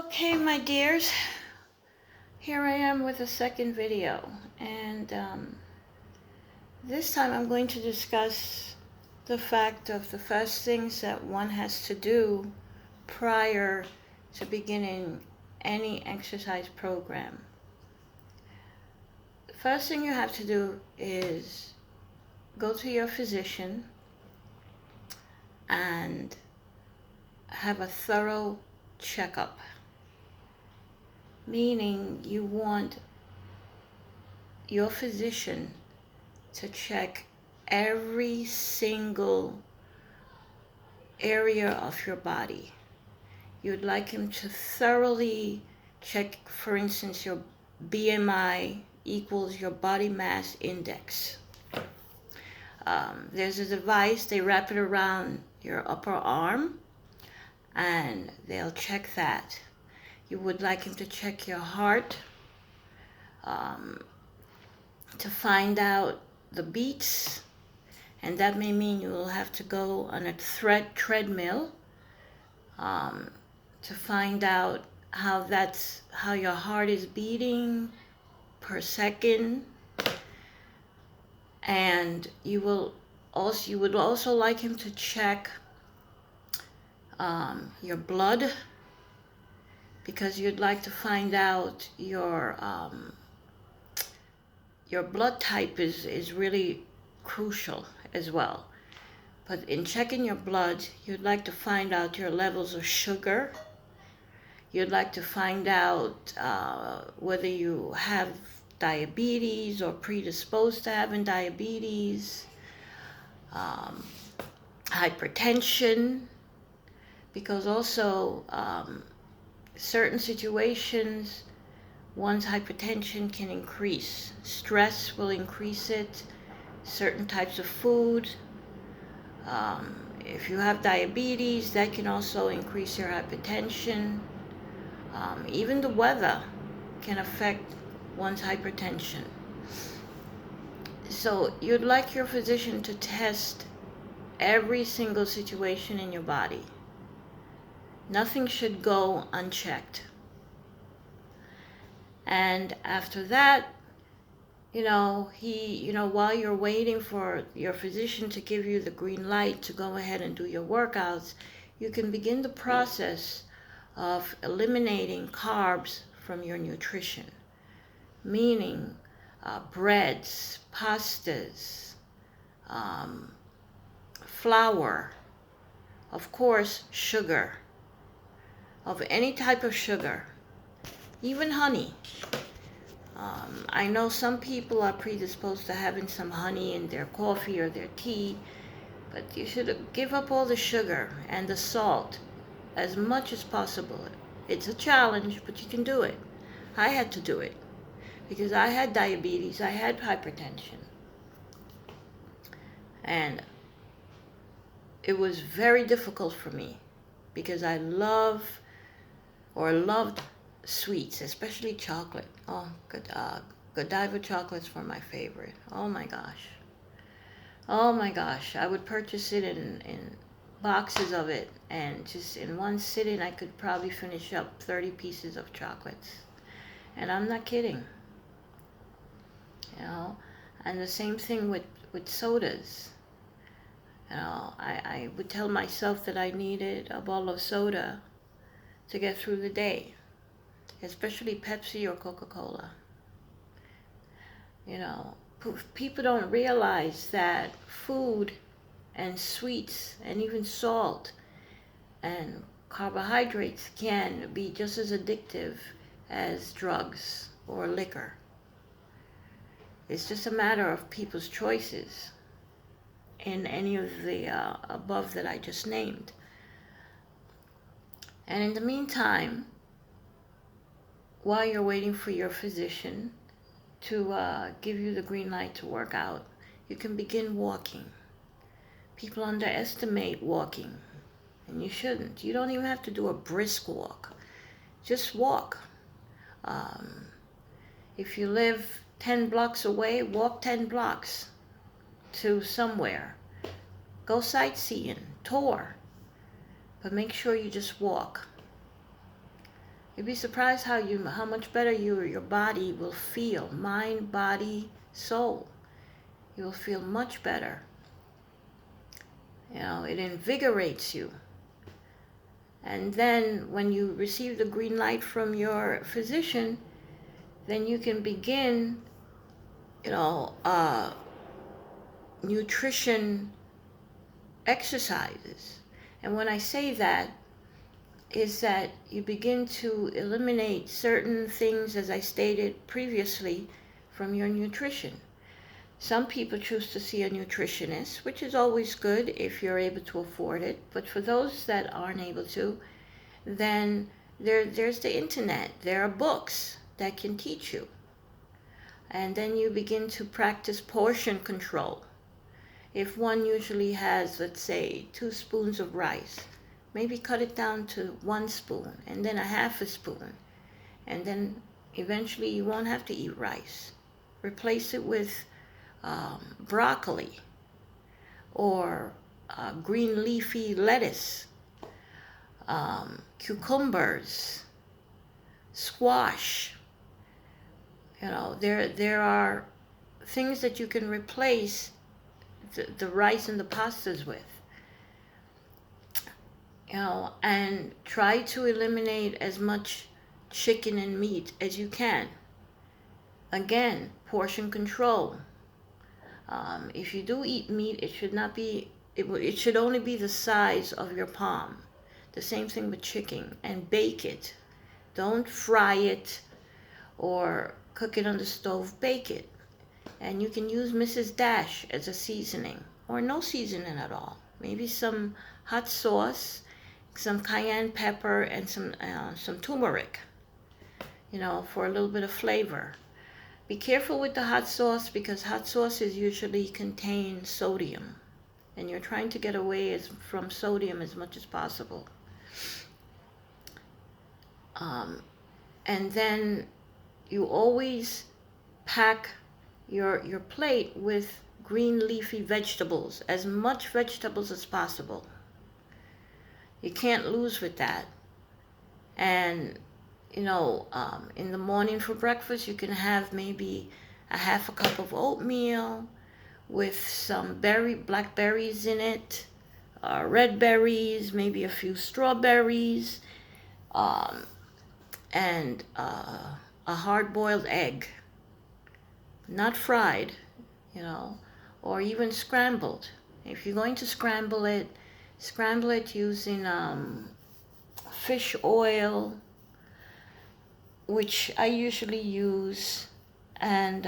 Okay, my dears, here I am with a second video, and this time I'm going to discuss the fact of the first things that one has to do prior to beginning any exercise program. The first thing you have to do is go to your physician and have a thorough checkup. Meaning you want your physician to check every single area of your body. You'd like him to thoroughly check, for instance, your BMI equals your body mass index. There's a device, they wrap it around your upper arm and they'll check that. You would like him to check your heart, to find out the beats, and that may mean you will have to go on a treadmill to find out how your heart is beating per second. And you would also like him to check your blood, because you'd like to find out your blood type is really crucial as well. But in checking your blood, you'd like to find out your levels of sugar. You'd like to find out whether you have diabetes or predisposed to having diabetes, hypertension, because also certain situations, one's hypertension can increase. Stress will increase it. Certain types of food. If you have diabetes, that can also increase your hypertension. Even the weather can affect one's hypertension. So you'd like your physician to test every single situation in your body. Nothing should go unchecked. And after that, while you're waiting for your physician to give you the green light to go ahead and do your workouts, you can begin the process of eliminating carbs from your nutrition. Meaning breads, pastas, flour, of course, sugar, of any type of sugar, even honey. I know some people are predisposed to having some honey in their coffee or their tea, but you should give up all the sugar and the salt as much as possible. It's a challenge, but you can do it. I had to do it because I had diabetes, I had hypertension, and it was very difficult for me because I loved sweets, especially chocolate. Oh, Godiva chocolates were my favorite. Oh my gosh. I would purchase it in boxes of it, and just in one sitting I could probably finish up 30 pieces of chocolates. And I'm not kidding. And the same thing with sodas. I would tell myself that I needed a bottle of soda to get through the day, especially Pepsi or Coca-Cola. People don't realize that food and sweets and even salt and carbohydrates can be just as addictive as drugs or liquor. It's just a matter of people's choices in any of the above that I just named. And in the meantime, while you're waiting for your physician to give you the green light to work out, you can begin walking. People underestimate walking, and you shouldn't. You don't even have to do a brisk walk. Just walk. If you live 10 blocks away, walk 10 blocks to somewhere. Go sightseeing, tour, but make sure you just walk. You'd be surprised how much better your body will feel. Mind, body, soul. You will feel much better. It invigorates you. And then when you receive the green light from your physician, then you can begin, nutrition exercises. And when I say that, is that you begin to eliminate certain things, as I stated previously, from your nutrition. Some people choose to see a nutritionist, which is always good if you're able to afford it. But for those that aren't able to, then there's the internet. There are books that can teach you. And then you begin to practice portion control. If one usually has, let's say, 2 spoons of rice, maybe cut it down to 1 spoon and then a half a spoon. And then eventually you won't have to eat rice. Replace it with broccoli or green leafy lettuce, cucumbers, squash. There are things that you can replace the rice and the pastas with. And try to eliminate as much chicken and meat as you can. Again, portion control. If you do eat meat, it should only be the size of your palm. The same thing with chicken. And bake it. Don't fry it or cook it on the stove. Bake it. And you can use Mrs. Dash as a seasoning, or no seasoning at all. Maybe some hot sauce, some cayenne pepper, and some turmeric, for a little bit of flavor. Be careful with the hot sauce, because hot sauces usually contain sodium, and you're trying to get away from sodium as much as possible. And then you always pack your plate with green leafy vegetables, as much vegetables as possible. You can't lose with that. And in the morning for breakfast, you can have maybe a half a cup of oatmeal with some black berries in it, red berries, maybe a few strawberries, and a hard-boiled egg. Not fried, or even scrambled. If you're going to scramble it using fish oil, which I usually use, and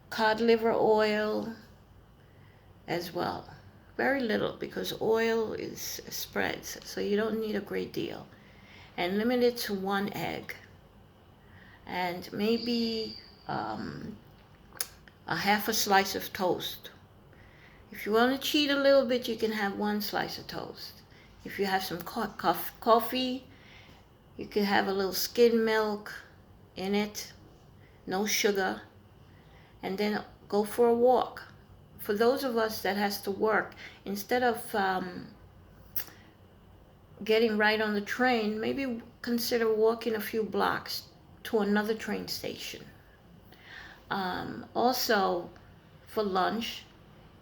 cod liver oil as well. Very little, because oil spreads, so you don't need a great deal. And limit it to 1 egg. And maybe a half a slice of toast. If you want to cheat a little bit, you can have 1 slice of toast. If you have some coffee, you can have a little skim milk in it, no sugar, and then go for a walk. For those of us that has to work, instead of getting right on the train, maybe consider walking a few blocks to another train station. Also, for lunch,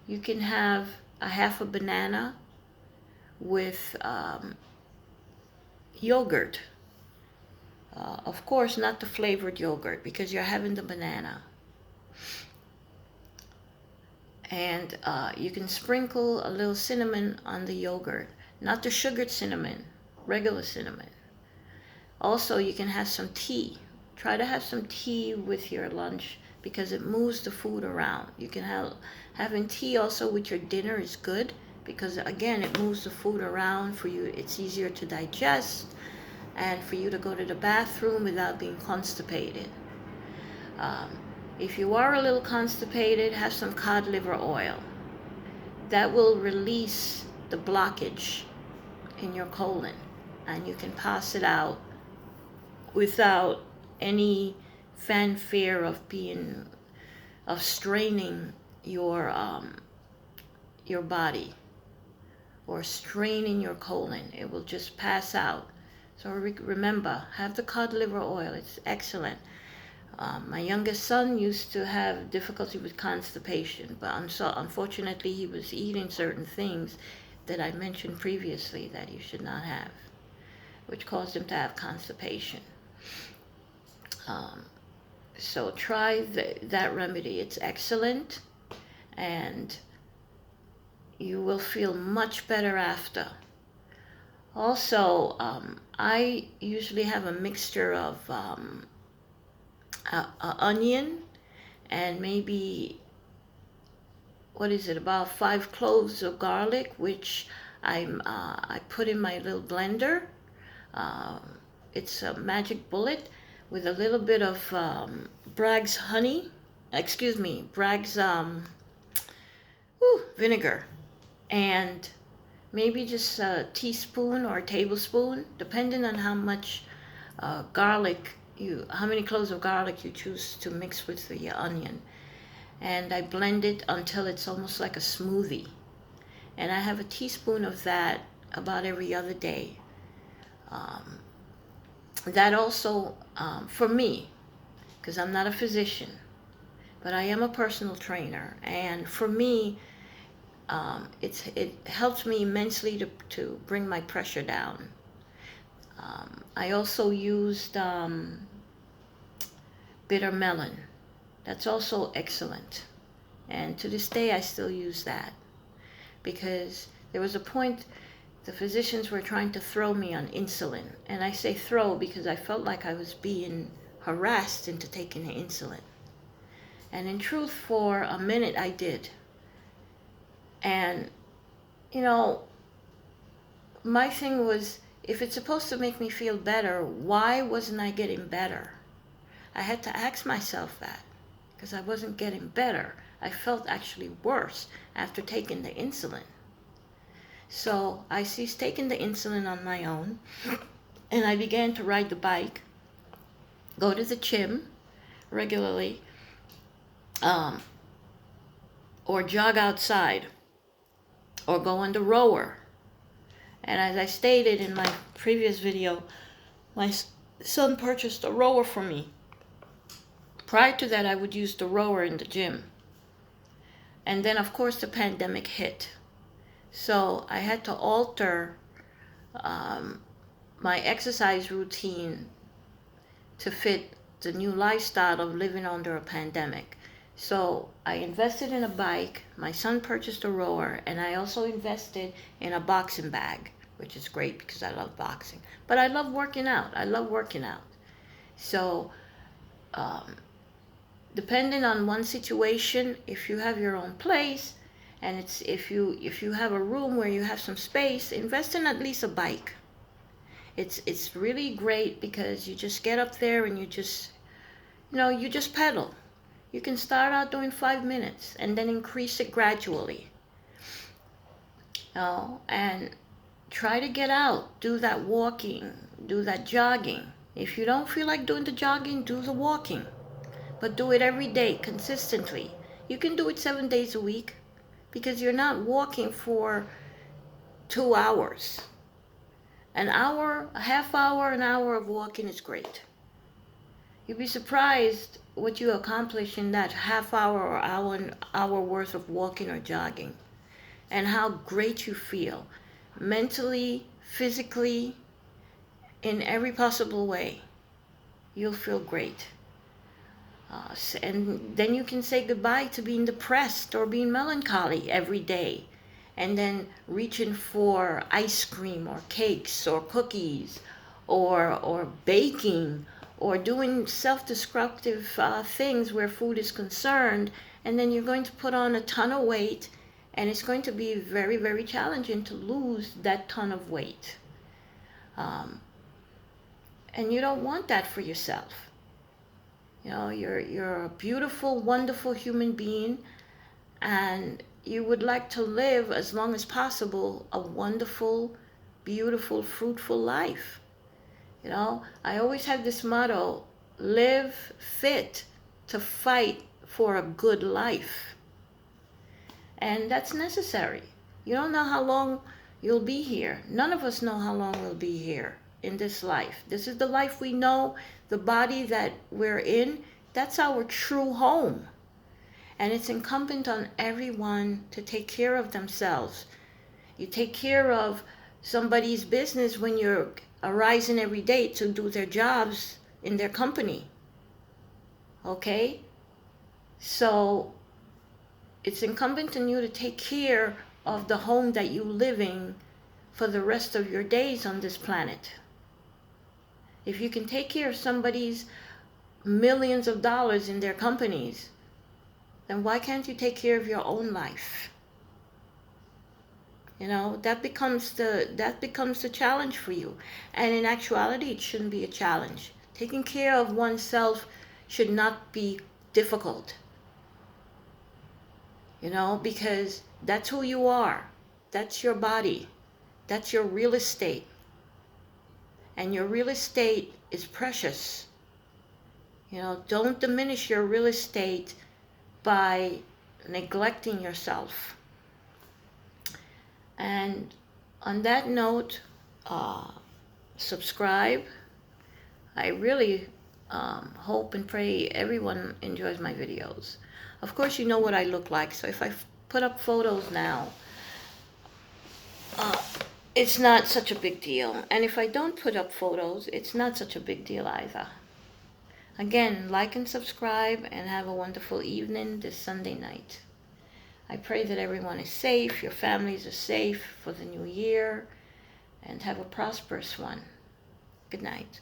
you can have a half a banana with yogurt. Of course, not the flavored yogurt, because you're having the banana. And you can sprinkle a little cinnamon on the yogurt, not the sugared cinnamon, regular cinnamon. Also, you can have some tea. Try to have some tea with your lunch, because it moves the food around. You can having tea also with your dinner is good, because again, it moves the food around for you. It's easier to digest, and for you to go to the bathroom without being constipated. If you are a little constipated, have some cod liver oil. That will release the blockage in your colon, and you can pass it out without any fanfare of straining your body. or strain in your colon. It will just pass out. So remember, have the cod liver oil. It's excellent. My youngest son used to have difficulty with constipation, but unfortunately he was eating certain things that I mentioned previously that you should not have, which caused him to have constipation. So try that remedy. It's excellent, and you will feel much better after. Also, I usually have a mixture of onion and maybe, what is it, about 5 cloves of garlic, which I put in my little blender. It's a magic bullet with a little bit of Bragg's Bragg's vinegar, and maybe just a teaspoon or a tablespoon, depending on how much how many cloves of garlic you choose to mix with the onion. And I blend it until it's almost like a smoothie. And I have a teaspoon of that about every other day. That also, for me, because I'm not a physician, but I am a personal trainer, and for me, it helps me immensely to bring my pressure down. I also used bitter melon. That's also excellent. And to this day, I still use that, because there was a point the physicians were trying to throw me on insulin. And I say throw because I felt like I was being harassed into taking the insulin. And in truth, for a minute, I did. And, my thing was, if it's supposed to make me feel better, why wasn't I getting better? I had to ask myself that, because I wasn't getting better. I felt actually worse after taking the insulin. So I ceased taking the insulin on my own, and I began to ride the bike, go to the gym regularly, or jog outside, or go on the rower. And as I stated in my previous video, my son purchased a rower for me. Prior to that, I would use the rower in the gym. And then, of course, the pandemic hit. So I had to alter my exercise routine to fit the new lifestyle of living under a pandemic. So I invested in a bike, my son purchased a rower, and I also invested in a boxing bag, which is great because I love boxing. But I love working out. So depending on one situation, if you have your own place, and if you have a room where you have some space, invest in at least a bike. It's really great because you just get up there and you just pedal. You can start out doing 5 minutes and then increase it gradually. And try to get out, do that walking, do that jogging. If you don't feel like doing the jogging, do the walking. But do it every day, consistently. You can do it 7 days a week, because you're not walking for 2 hours. An hour, a half hour, an hour of walking is great. You'd be surprised what you accomplish in that half hour or hour worth of walking or jogging, and how great you feel mentally, physically, in every possible way. You'll feel great. And then you can say goodbye to being depressed or being melancholy every day, and then reaching for ice cream or cakes or cookies or baking or doing self-destructive things where food is concerned, and then you're going to put on a ton of weight, and it's going to be very, very challenging to lose that ton of weight. And you don't want that for yourself. You're a beautiful, wonderful human being, and you would like to live as long as possible a wonderful, beautiful, fruitful life. I always have this motto: live fit to fight for a good life. And that's necessary. You don't know how long you'll be here. None of us know how long we'll be here in this life. This is the life we know, the body that we're in. That's our true home. And it's incumbent on everyone to take care of themselves. You take care of somebody's business when you're arising every day to do their jobs in their company. Okay? So it's incumbent on you to take care of the home that you live in for the rest of your days on this planet. If you can take care of somebody's millions of dollars in their companies, then why can't you take care of your own life? You know, that becomes the challenge for you. And in actuality, it shouldn't be a challenge. Taking care of oneself should not be difficult. You know, because that's who you are. That's your body. That's your real estate. And your real estate is precious. You know, don't diminish your real estate by neglecting yourself. And on that note, subscribe. I really hope and pray everyone enjoys my videos. Of course, you know what I look like, so if I put up photos now, it's not such a big deal. And if I don't put up photos, it's not such a big deal either. Again, like and subscribe, and have a wonderful evening this Sunday night. I pray that everyone is safe, your families are safe for the new year, and have a prosperous one. Good night.